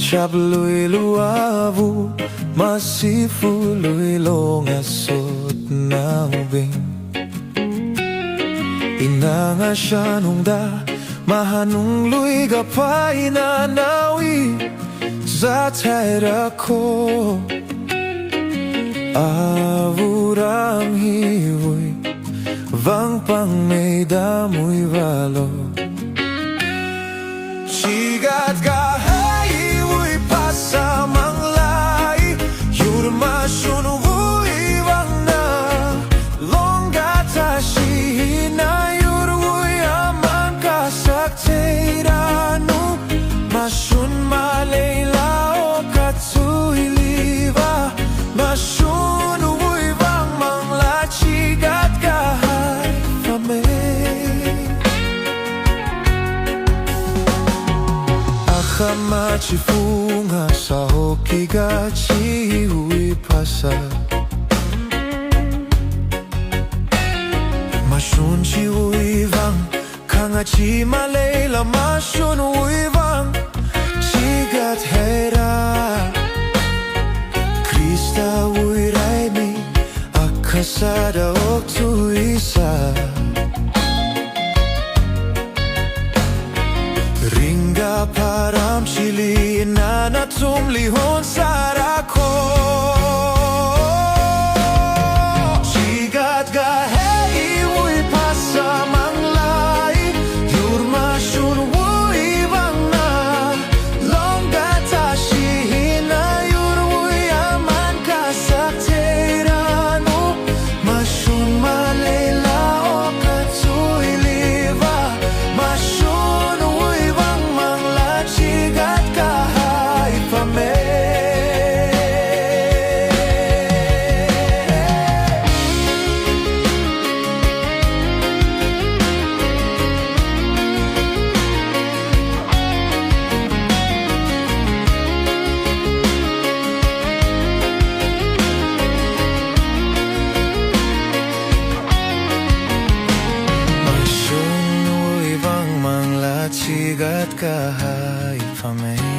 Machapluilu Ãva, masifaluilo ngasotnaobing ngashan ungta, mahun ungluikapai nanao zathairakho ãvaram iwui pingmeita muivalu chikat kahai iwui phasa mangla mashun wuivang na longkata ashee Hina amankasak theiranu mashun maleila okathuliva mashun wuivang mangla chikat kahai phamei akhama chifunga sa chikat iwui phasa mashun wuivang kangachi maleila mashun wuivang chikat hera Krista wuiraimi akasada okathuliva ringa param chili nanatum lihon sarakho chikat kahai iwui phasa mangla mashun wuivang na longkata ashee Hina iwui amankasak theiranu mashun maleila okathuliva mashun wuivang mangla chikat kahai phamei chikat kahai phamei